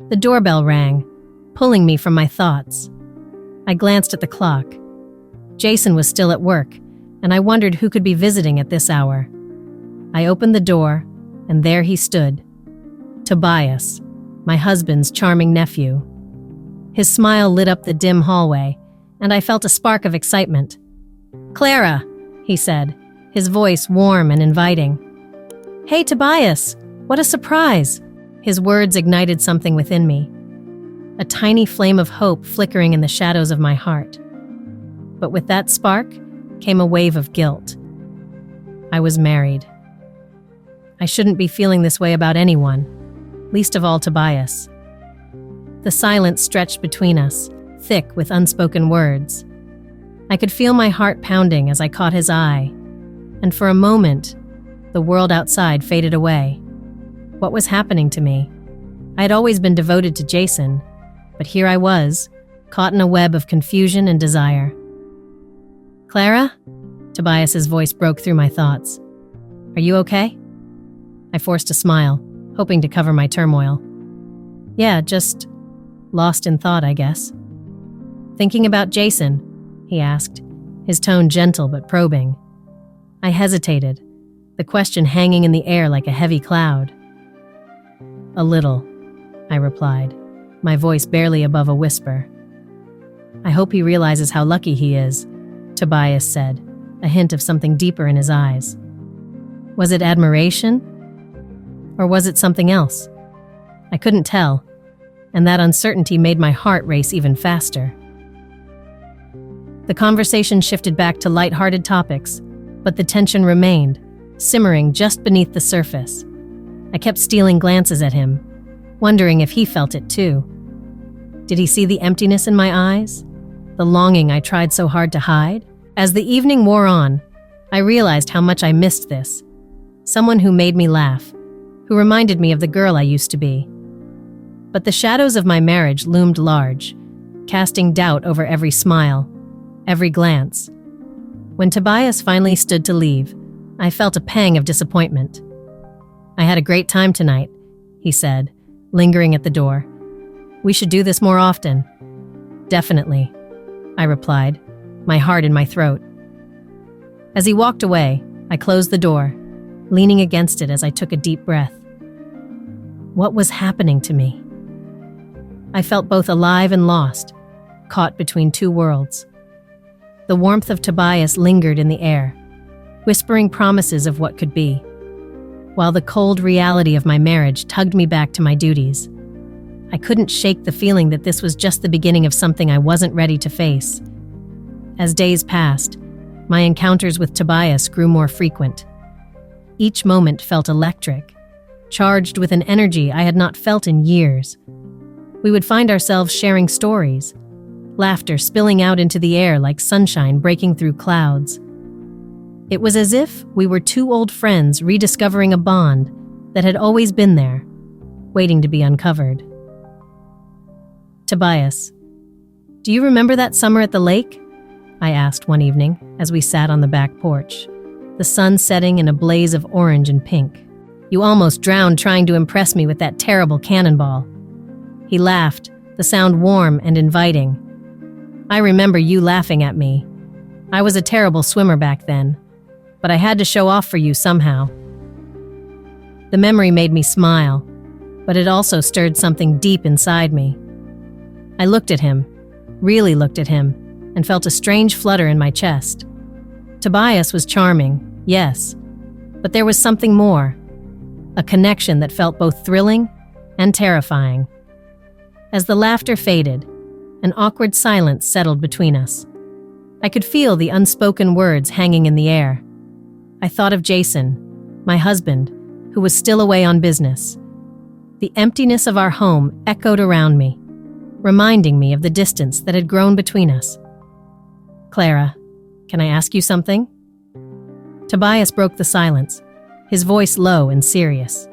The doorbell rang, pulling me from my thoughts. I glanced at the clock. Jason was still at work, and I wondered who could be visiting at this hour. I opened the door, and there he stood. Tobias, my husband's charming nephew. His smile lit up the dim hallway, and I felt a spark of excitement. "Clara," he said, his voice warm and inviting. "Hey, Tobias, what a surprise!" His words ignited something within me, a tiny flame of hope flickering in the shadows of my heart. But with that spark came a wave of guilt. I was married. I shouldn't be feeling this way about anyone, least of all Tobias. The silence stretched between us, thick with unspoken words. I could feel my heart pounding as I caught his eye, and for a moment, the world outside faded away. What was happening to me? I had always been devoted to Jason, but here I was, caught in a web of confusion and desire. "Clara?" Tobias's voice broke through my thoughts. "Are you okay?" I forced a smile, hoping to cover my turmoil. "Yeah, just lost in thought, I guess." "Thinking about Jason?" he asked, his tone gentle but probing. I hesitated, the question hanging in the air like a heavy cloud. "A little," I replied, my voice barely above a whisper. "I hope he realizes how lucky he is," Tobias said, a hint of something deeper in his eyes. Was it admiration? Or was it something else? I couldn't tell, and that uncertainty made my heart race even faster. The conversation shifted back to light-hearted topics, but the tension remained, simmering just beneath the surface. I kept stealing glances at him, wondering if he felt it too. Did he see the emptiness in my eyes? The longing I tried so hard to hide? As the evening wore on, I realized how much I missed this. Someone who made me laugh, who reminded me of the girl I used to be. But the shadows of my marriage loomed large, casting doubt over every smile, every glance. When Tobias finally stood to leave, I felt a pang of disappointment. "I had a great time tonight," he said, lingering at the door. "We should do this more often." "Definitely," I replied, my heart in my throat. As he walked away, I closed the door, leaning against it as I took a deep breath. What was happening to me? I felt both alive and lost, caught between two worlds. The warmth of Tobias lingered in the air, whispering promises of what could be, while the cold reality of my marriage tugged me back to my duties. I couldn't shake the feeling that this was just the beginning of something I wasn't ready to face. As days passed, my encounters with Tobias grew more frequent. Each moment felt electric, charged with an energy I had not felt in years. We would find ourselves sharing stories, laughter spilling out into the air like sunshine breaking through clouds. It was as if we were two old friends rediscovering a bond that had always been there, waiting to be uncovered. "Tobias, do you remember that summer at the lake?" I asked one evening as we sat on the back porch, the sun setting in a blaze of orange and pink. "You almost drowned trying to impress me with that terrible cannonball." He laughed, the sound warm and inviting. "I remember you laughing at me. I was a terrible swimmer back then, but I had to show off for you somehow." The memory made me smile, but it also stirred something deep inside me. I looked at him, really looked at him, and felt a strange flutter in my chest. Tobias was charming, yes, but there was something more, a connection that felt both thrilling and terrifying. As the laughter faded, an awkward silence settled between us. I could feel the unspoken words hanging in the air. I thought of Jason, my husband, who was still away on business. The emptiness of our home echoed around me, reminding me of the distance that had grown between us. "Clara, can I ask you something?" Tobias broke the silence, his voice low and serious.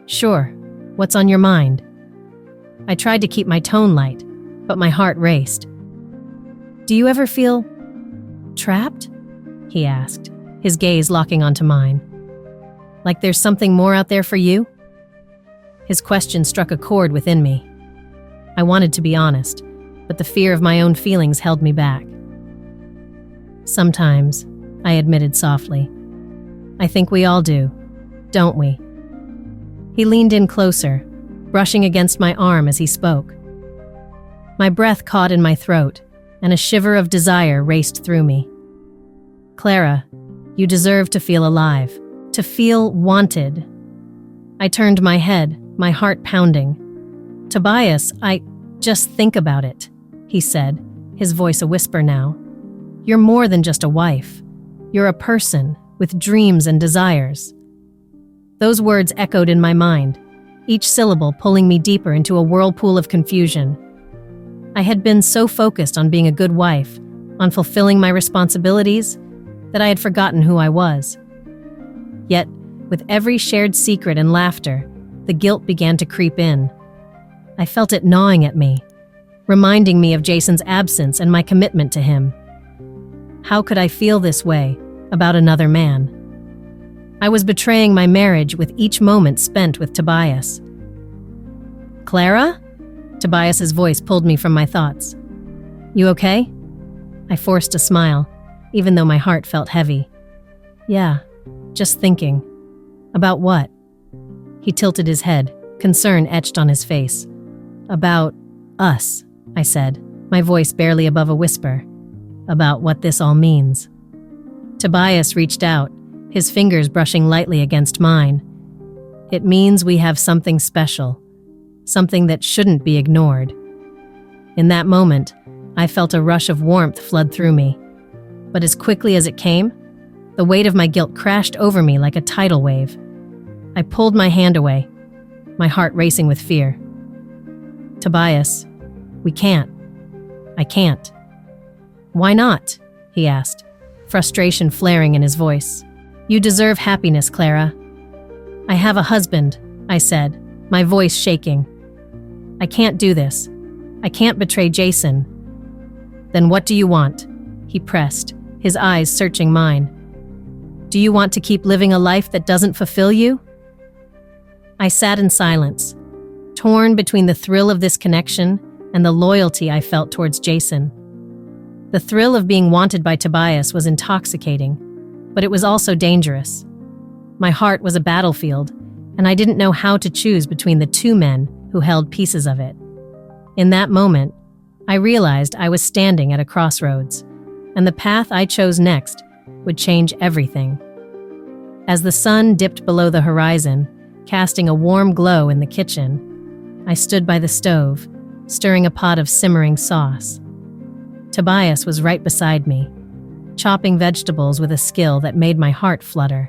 "Sure, what's on your mind?" I tried to keep my tone light, but my heart raced. "Do you ever feel trapped?" he asked, his gaze locking onto mine. "Like there's something more out there for you?" His question struck a chord within me. I wanted to be honest, but the fear of my own feelings held me back. Sometimes, I admitted softly. I think we all do, don't we? He leaned in closer, brushing against my arm as he spoke. My breath caught in my throat, and a shiver of desire raced through me. Clara, you deserve to feel alive, to feel wanted. I turned my head, my heart pounding. Tobias, just think about it, he said, his voice a whisper now. You're more than just a wife. You're a person with dreams and desires. Those words echoed in my mind, each syllable pulling me deeper into a whirlpool of confusion. I had been so focused on being a good wife, on fulfilling my responsibilities, that I had forgotten who I was. Yet, with every shared secret and laughter, the guilt began to creep in. I felt it gnawing at me, reminding me of Jason's absence and my commitment to him. How could I feel this way about another man? I was betraying my marriage with each moment spent with Tobias. Clara? Tobias's voice pulled me from my thoughts. You okay? I forced a smile, even though my heart felt heavy. Yeah, just thinking. About what? He tilted his head, concern etched on his face. About us, I said, my voice barely above a whisper. About what this all means. Tobias reached out, his fingers brushing lightly against mine. It means we have something special, something that shouldn't be ignored. In that moment, I felt a rush of warmth flood through me. But as quickly as it came, the weight of my guilt crashed over me like a tidal wave. I pulled my hand away, my heart racing with fear. Tobias, we can't. I can't. Why not? He asked, frustration flaring in his voice. You deserve happiness, Clara. I have a husband, I said, my voice shaking. I can't do this. I can't betray Jason. Then what do you want? He pressed, his eyes searching mine. Do you want to keep living a life that doesn't fulfill you? I sat in silence, torn between the thrill of this connection and the loyalty I felt towards Jason. The thrill of being wanted by Tobias was intoxicating, but it was also dangerous. My heart was a battlefield, and I didn't know how to choose between the two men who held pieces of it. In that moment, I realized I was standing at a crossroads, and the path I chose next would change everything. As the sun dipped below the horizon, casting a warm glow in the kitchen, I stood by the stove, stirring a pot of simmering sauce. Tobias was right beside me, chopping vegetables with a skill that made my heart flutter.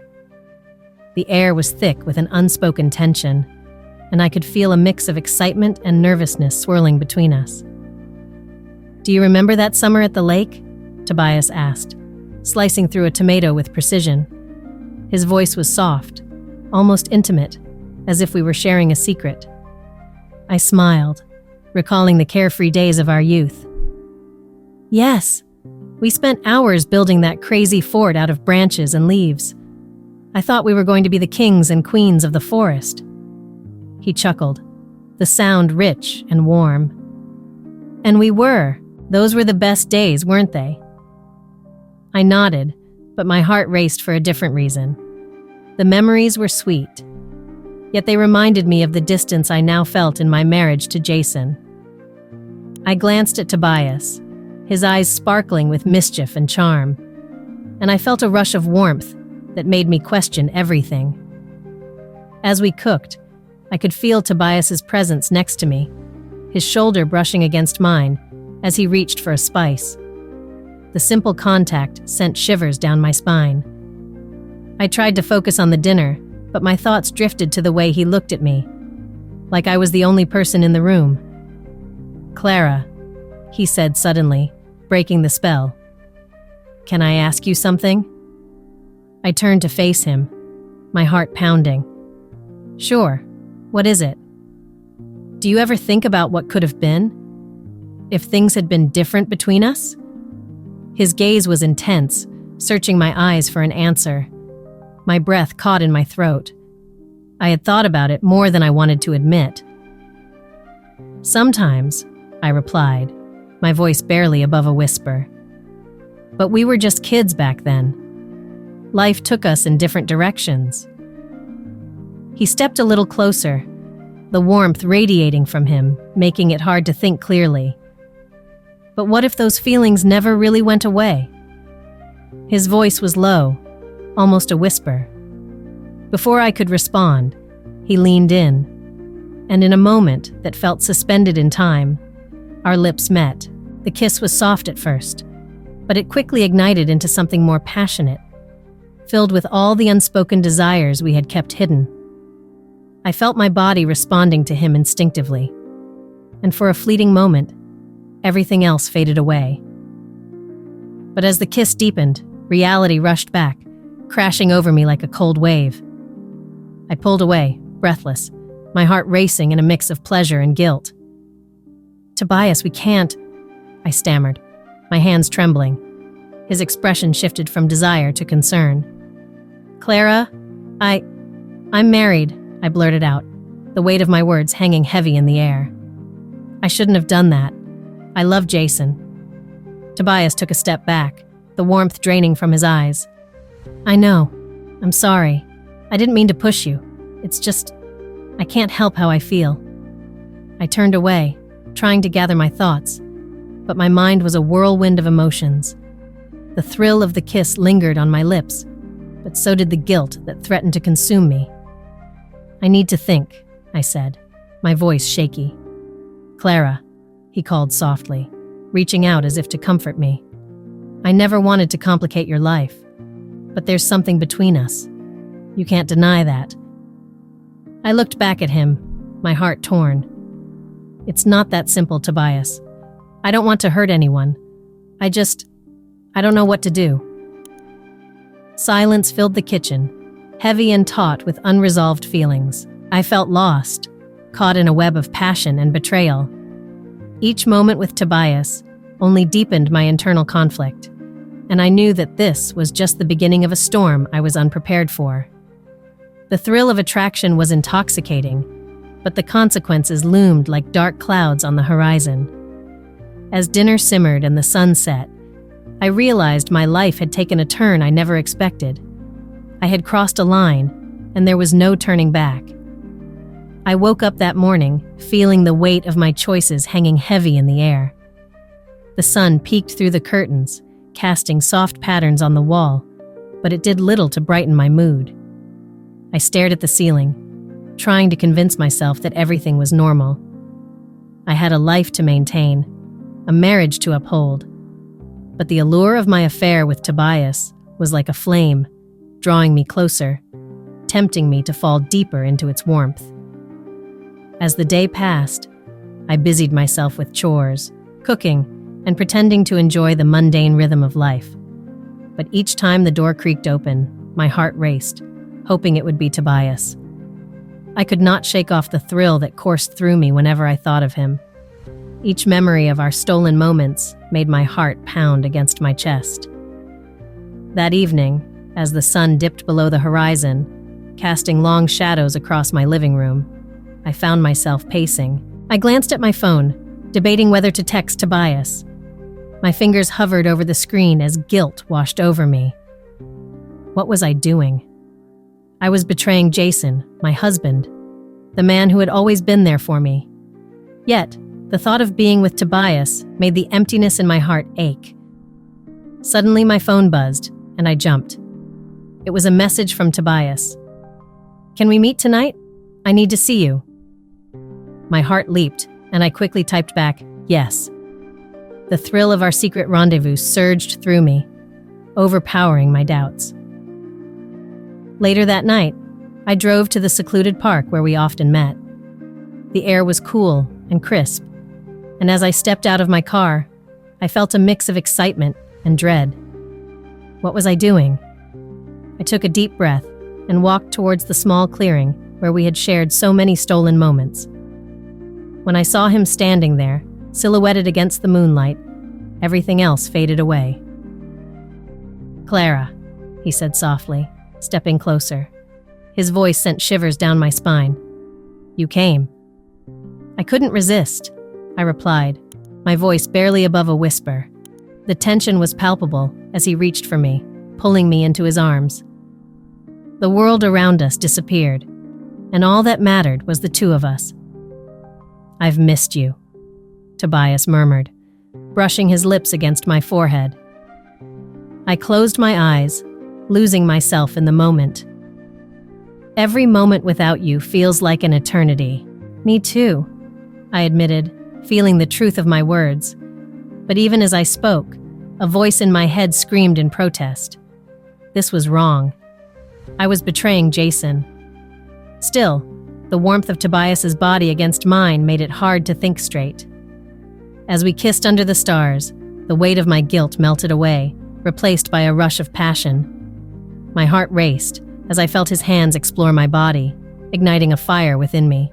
The air was thick with an unspoken tension, and I could feel a mix of excitement and nervousness swirling between us. Do you remember that summer at the lake? Tobias asked, slicing through a tomato with precision. His voice was soft, almost intimate, as if we were sharing a secret. I smiled, recalling the carefree days of our youth. Yes, we spent hours building that crazy fort out of branches and leaves. I thought we were going to be the kings and queens of the forest. He chuckled, the sound rich and warm. And we were. Those were the best days, weren't they? I nodded, but my heart raced for a different reason. The memories were sweet, yet they reminded me of the distance I now felt in my marriage to Jason. I glanced at Tobias, his eyes sparkling with mischief and charm, and I felt a rush of warmth that made me question everything. As we cooked, I could feel Tobias's presence next to me, his shoulder brushing against mine as he reached for a spice. The simple contact sent shivers down my spine. I tried to focus on the dinner, but my thoughts drifted to the way he looked at me, like I was the only person in the room. Clara, he said suddenly, breaking the spell. Can I ask you something? I turned to face him, my heart pounding. Sure, what is it? Do you ever think about what could have been? If things had been different between us? His gaze was intense, searching my eyes for an answer. My breath caught in my throat. I had thought about it more than I wanted to admit. "Sometimes," I replied, my voice barely above a whisper. "But we were just kids back then. Life took us in different directions." He stepped a little closer, the warmth radiating from him, making it hard to think clearly. But what if those feelings never really went away? His voice was low, almost a whisper. Before I could respond, he leaned in, and in a moment that felt suspended in time, our lips met. The kiss was soft at first, but it quickly ignited into something more passionate, filled with all the unspoken desires we had kept hidden. I felt my body responding to him instinctively, and for a fleeting moment, everything else faded away. But as the kiss deepened, reality rushed back, crashing over me like a cold wave. I pulled away, breathless, my heart racing in a mix of pleasure and guilt. "Tobias, we can't," I stammered, my hands trembling. His expression shifted from desire to concern. "Clara, I'm married," I blurted out, the weight of my words hanging heavy in the air. "I shouldn't have done that. I love Jason." Tobias took a step back, the warmth draining from his eyes. "I know. I'm sorry. I didn't mean to push you. It's just, I can't help how I feel." I turned away, trying to gather my thoughts, but my mind was a whirlwind of emotions. The thrill of the kiss lingered on my lips, but so did the guilt that threatened to consume me. "I need to think," I said, my voice shaky. "Clara," he called softly, reaching out as if to comfort me. "I never wanted to complicate your life, but there's something between us. You can't deny that." I looked back at him, my heart torn. "It's not that simple, Tobias. I don't want to hurt anyone. I don't know what to do." Silence filled the kitchen, heavy and taut with unresolved feelings. I felt lost, caught in a web of passion and betrayal. Each moment with Tobias only deepened my internal conflict, and I knew that this was just the beginning of a storm I was unprepared for. The thrill of attraction was intoxicating, but the consequences loomed like dark clouds on the horizon. As dinner simmered and the sun set, I realized my life had taken a turn I never expected. I had crossed a line, and there was no turning back. I woke up that morning, feeling the weight of my choices hanging heavy in the air. The sun peeked through the curtains, casting soft patterns on the wall, but it did little to brighten my mood. I stared at the ceiling, trying to convince myself that everything was normal. I had a life to maintain, a marriage to uphold, but the allure of my affair with Tobias was like a flame, drawing me closer, tempting me to fall deeper into its warmth. As the day passed, I busied myself with chores, cooking, and pretending to enjoy the mundane rhythm of life. But each time the door creaked open, my heart raced, hoping it would be Tobias. I could not shake off the thrill that coursed through me whenever I thought of him. Each memory of our stolen moments made my heart pound against my chest. That evening, as the sun dipped below the horizon, casting long shadows across my living room, I found myself pacing. I glanced at my phone, debating whether to text Tobias. My fingers hovered over the screen as guilt washed over me. What was I doing? I was betraying Jason, my husband, the man who had always been there for me. Yet, the thought of being with Tobias made the emptiness in my heart ache. Suddenly my phone buzzed, and I jumped. It was a message from Tobias. "Can we meet tonight? I need to see you." My heart leaped, and I quickly typed back, "Yes." The thrill of our secret rendezvous surged through me, overpowering my doubts. Later that night, I drove to the secluded park where we often met. The air was cool and crisp, and as I stepped out of my car, I felt a mix of excitement and dread. What was I doing? I took a deep breath and walked towards the small clearing where we had shared so many stolen moments. When I saw him standing there, silhouetted against the moonlight, everything else faded away. "Clara," he said softly, stepping closer. His voice sent shivers down my spine. "You came." "I couldn't resist," I replied, my voice barely above a whisper. The tension was palpable as he reached for me, pulling me into his arms. The world around us disappeared, and all that mattered was the two of us. "I've missed you," Tobias murmured, brushing his lips against my forehead. I closed my eyes, losing myself in the moment. "Every moment without you feels like an eternity." "Me too," I admitted, feeling the truth of my words. But even as I spoke, a voice in my head screamed in protest. This was wrong. I was betraying Jason. Still, the warmth of Tobias's body against mine made it hard to think straight. As we kissed under the stars, the weight of my guilt melted away, replaced by a rush of passion. My heart raced as I felt his hands explore my body, igniting a fire within me.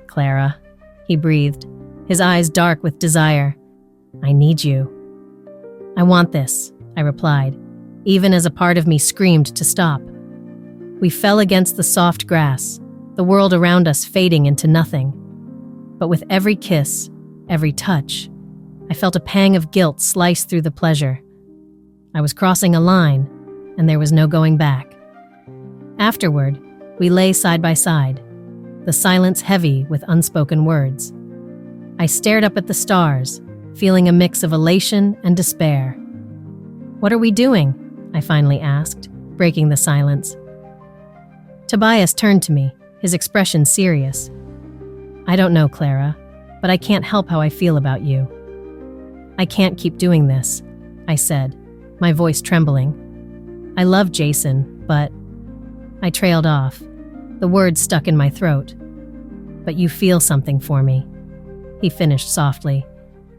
"Clara," he breathed, his eyes dark with desire. "I need you." "I want this," I replied, even as a part of me screamed to stop. We fell against the soft grass, the world around us fading into nothing. But with every kiss, every touch, I felt a pang of guilt slice through the pleasure. I was crossing a line, and there was no going back. Afterward, we lay side by side, the silence heavy with unspoken words. I stared up at the stars, feeling a mix of elation and despair. "What are we doing?" I finally asked, breaking the silence. Tobias turned to me, his expression serious. "I don't know, Clara, but I can't help how I feel about you." "I can't keep doing this," I said, my voice trembling. "I love Jason, but—" I trailed off, the words stuck in my throat. "But you feel something for me," he finished softly,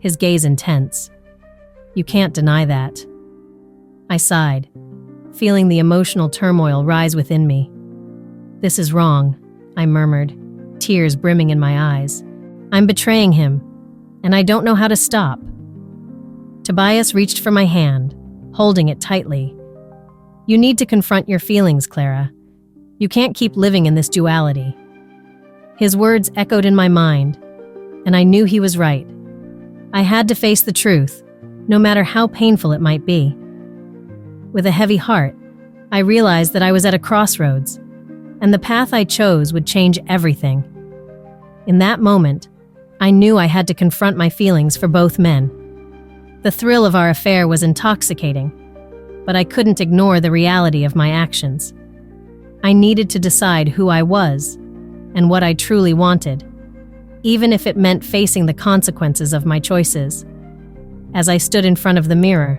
his gaze intense. "You can't deny that." I sighed, feeling the emotional turmoil rise within me. "This is wrong," I murmured, tears brimming in my eyes. "I'm betraying him, and I don't know how to stop." Tobias reached for my hand, holding it tightly. "You need to confront your feelings, Clara. You can't keep living in this duality." His words echoed in my mind, and I knew he was right. I had to face the truth, no matter how painful it might be. With a heavy heart, I realized that I was at a crossroads, and the path I chose would change everything. In that moment, I knew I had to confront my feelings for both men. The thrill of our affair was intoxicating, but I couldn't ignore the reality of my actions. I needed to decide who I was and what I truly wanted, even if it meant facing the consequences of my choices. As I stood in front of the mirror,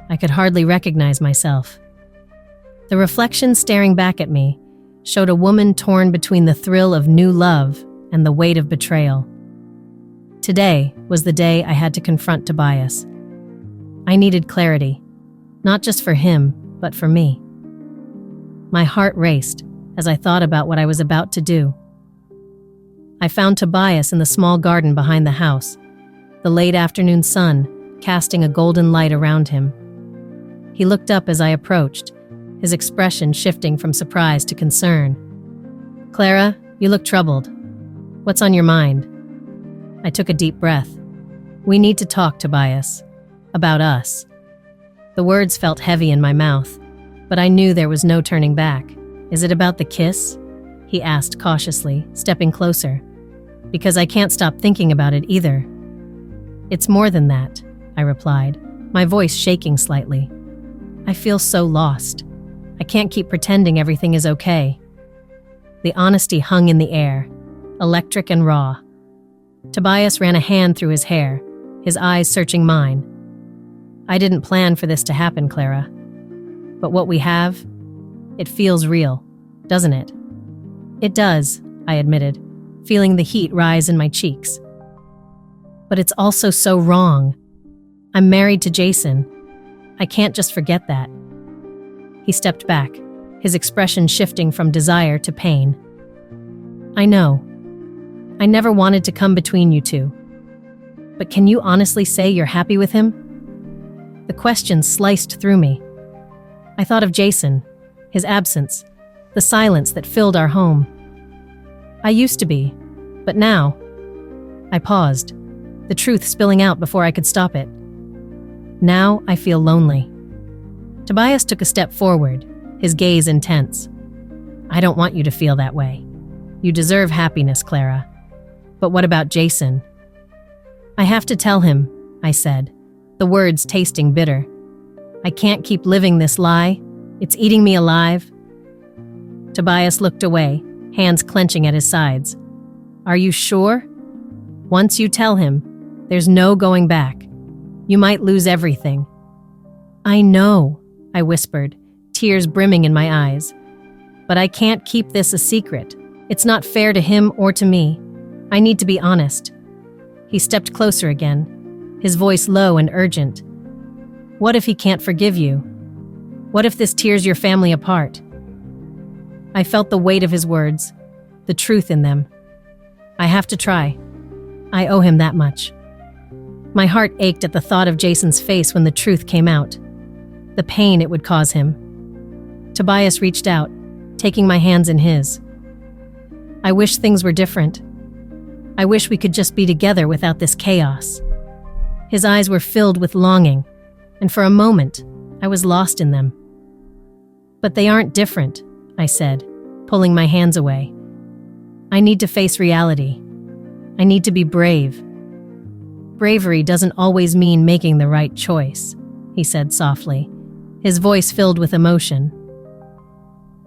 I could hardly recognize myself. The reflection staring back at me showed a woman torn between the thrill of new love and the weight of betrayal. Today was the day I had to confront Tobias. I needed clarity, not just for him, but for me. My heart raced as I thought about what I was about to do. I found Tobias in the small garden behind the house, the late afternoon sun casting a golden light around him. He looked up as I approached, his expression shifting from surprise to concern. "Clara, you look troubled. What's on your mind?" I took a deep breath. "We need to talk, Tobias. About us." The words felt heavy in my mouth, but I knew there was no turning back. "Is it about the kiss?" he asked cautiously, stepping closer. "Because I can't stop thinking about it either." "It's more than that," I replied, my voice shaking slightly. "I feel so lost. I can't keep pretending everything is okay." The honesty hung in the air, electric and raw. Tobias ran a hand through his hair, his eyes searching mine. "I didn't plan for this to happen, Clara. But what we have, it feels real, doesn't it?" "It does," I admitted, feeling the heat rise in my cheeks. "But it's also so wrong. I'm married to Jason. I can't just forget that." He stepped back, his expression shifting from desire to pain. "I know. I never wanted to come between you two. But can you honestly say you're happy with him?" The question sliced through me. I thought of Jason, his absence, the silence that filled our home. I used to be, but now... I paused, the truth spilling out before I could stop it. Now I feel lonely. Tobias took a step forward, his gaze intense. I don't want you to feel that way. You deserve happiness, Clara. But what about Jason? I have to tell him, I said, the words tasting bitter. I can't keep living this lie. It's eating me alive. Tobias looked away, hands clenching at his sides. Are you sure? Once you tell him, there's no going back. You might lose everything. I know, I whispered, tears brimming in my eyes. But I can't keep this a secret. It's not fair to him or to me. I need to be honest. He stepped closer again, his voice low and urgent. What if he can't forgive you? What if this tears your family apart? I felt the weight of his words, the truth in them. I have to try. I owe him that much. My heart ached at the thought of Jason's face when the truth came out, the pain it would cause him. Tobias reached out, taking my hands in his. I wish things were different. I wish we could just be together without this chaos. His eyes were filled with longing, and for a moment, I was lost in them. But they aren't different, I said, pulling my hands away. I need to face reality. I need to be brave. Bravery doesn't always mean making the right choice, he said softly, his voice filled with emotion.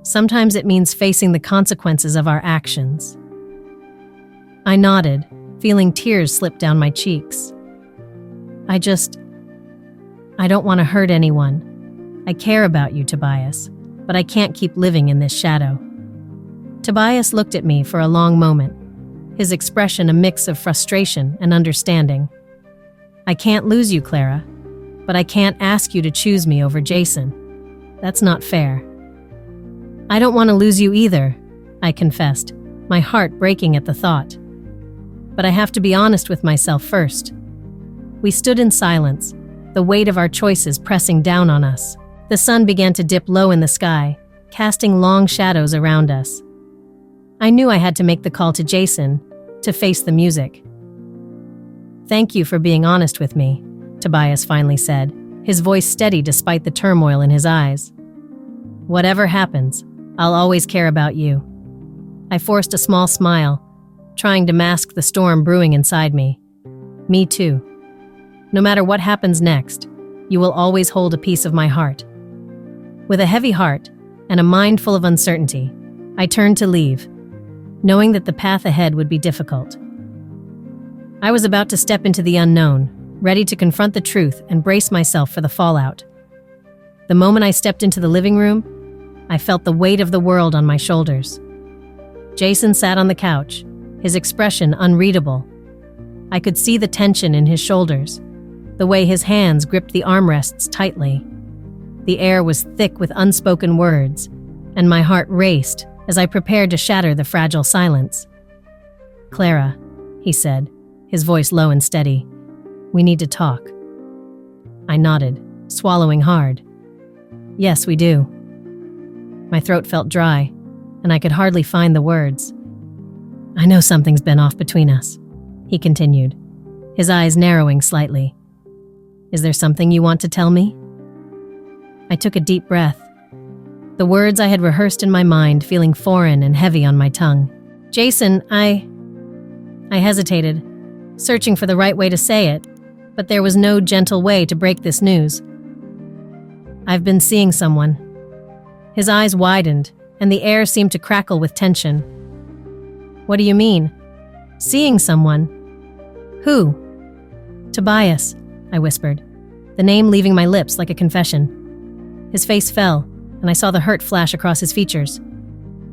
Sometimes it means facing the consequences of our actions. I nodded, feeling tears slip down my cheeks. I don't want to hurt anyone. I care about you, Tobias, but I can't keep living in this shadow. Tobias looked at me for a long moment, his expression a mix of frustration and understanding. I can't lose you, Clara, but I can't ask you to choose me over Jason. That's not fair. I don't want to lose you either, I confessed, my heart breaking at the thought. But I have to be honest with myself first. We stood in silence, the weight of our choices pressing down on us. The sun began to dip low in the sky, casting long shadows around us. I knew I had to make the call to Jason, to face the music. Thank you for being honest with me, Tobias finally said, his voice steady despite the turmoil in his eyes. Whatever happens, I'll always care about you. I forced a small smile, trying to mask the storm brewing inside me. Me too. No matter what happens next, you will always hold a piece of my heart. With a heavy heart and a mind full of uncertainty, I turned to leave, knowing that the path ahead would be difficult. I was about to step into the unknown, ready to confront the truth and brace myself for the fallout. The moment I stepped into the living room, I felt the weight of the world on my shoulders. Jason sat on the couch, his expression unreadable. I could see the tension in his shoulders, the way his hands gripped the armrests tightly. The air was thick with unspoken words, and my heart raced as I prepared to shatter the fragile silence. Clara, he said, his voice low and steady, we need to talk. I nodded, swallowing hard. Yes, we do. My throat felt dry, and I could hardly find the words. I know something's been off between us, he continued, his eyes narrowing slightly. Is there something you want to tell me? I took a deep breath, the words I had rehearsed in my mind feeling foreign and heavy on my tongue. Jason, I hesitated, searching for the right way to say it, but there was no gentle way to break this news. I've been seeing someone. His eyes widened, and the air seemed to crackle with tension. What do you mean? Seeing someone? Who? Tobias, I whispered, the name leaving my lips like a confession. His face fell, and I saw the hurt flash across his features.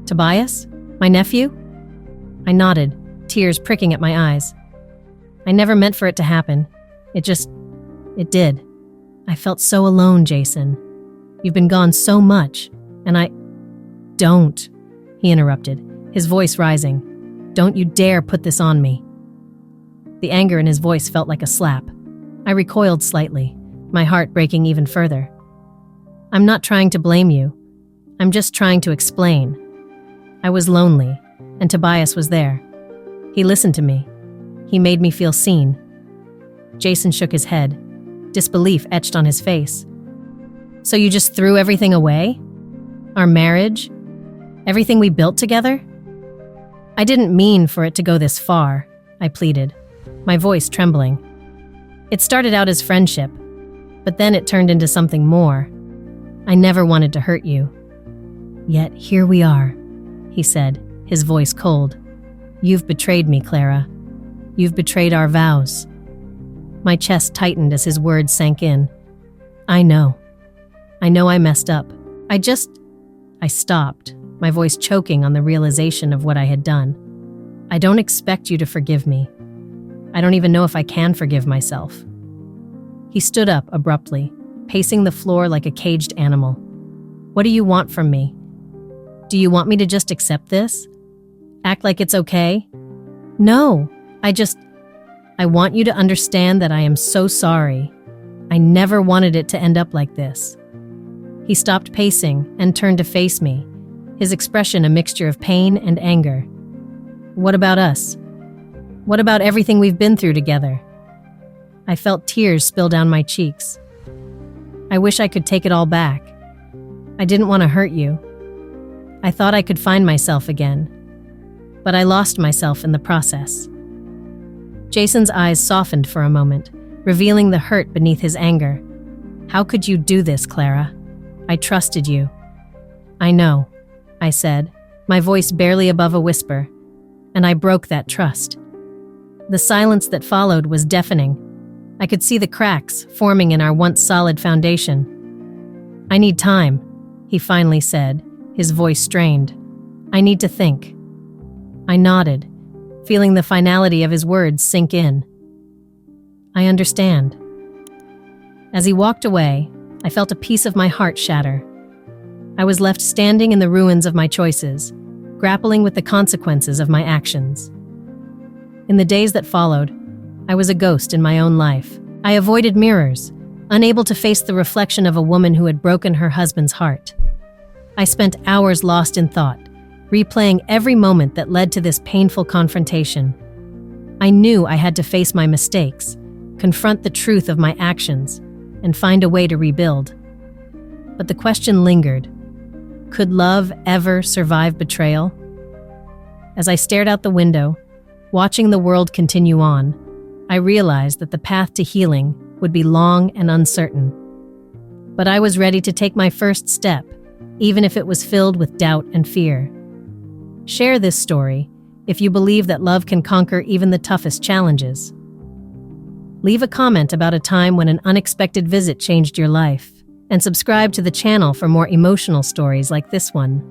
Tobias? My nephew? I nodded, tears pricking at my eyes. I never meant for it to happen. It did. I felt so alone, Jason. You've been gone so much, and Don't, he interrupted, his voice rising. Don't you dare put this on me. The anger in his voice felt like a slap. I recoiled slightly, my heart breaking even further. I'm not trying to blame you. I'm just trying to explain, I was lonely, and Tobias was there. He listened to me. He made me feel seen. Jason shook his head, disbelief etched on his face. So you just threw everything away? Our marriage? Everything we built together? I didn't mean for it to go this far, I pleaded, my voice trembling. It started out as friendship, but then it turned into something more. I never wanted to hurt you. Yet here we are, he said, his voice cold. You've betrayed me, Clara. You've betrayed our vows. My chest tightened as his words sank in. I know I messed up. I stopped, my voice choking on the realization of what I had done. I don't expect you to forgive me. I don't even know if I can forgive myself. He stood up abruptly, pacing the floor like a caged animal. What do you want from me? Do you want me to just accept this? Act like it's okay? No, I want you to understand that I am so sorry. I never wanted it to end up like this. He stopped pacing and turned to face me, his expression a mixture of pain and anger. What about us? What about everything we've been through together? I felt tears spill down my cheeks. I wish I could take it all back. I didn't want to hurt you. I thought I could find myself again, but I lost myself in the process. Jason's eyes softened for a moment, revealing the hurt beneath his anger. How could you do this, Clara? I trusted you. I know, I said, my voice barely above a whisper, and I broke that trust. The silence that followed was deafening. I could see the cracks forming in our once solid foundation. I need time, he finally said, his voice strained. I need to think. I nodded, feeling the finality of his words sink in. I understand. As he walked away, I felt a piece of my heart shatter. I was left standing in the ruins of my choices, grappling with the consequences of my actions. In the days that followed, I was a ghost in my own life. I avoided mirrors, unable to face the reflection of a woman who had broken her husband's heart. I spent hours lost in thought, replaying every moment that led to this painful confrontation. I knew I had to face my mistakes, confront the truth of my actions, and find a way to rebuild. But the question lingered. Could love ever survive betrayal? As I stared out the window, watching the world continue on, I realized that the path to healing would be long and uncertain. But I was ready to take my first step, even if it was filled with doubt and fear. Share this story if you believe that love can conquer even the toughest challenges. Leave a comment about a time when an unexpected visit changed your life, and subscribe to the channel for more emotional stories like this one.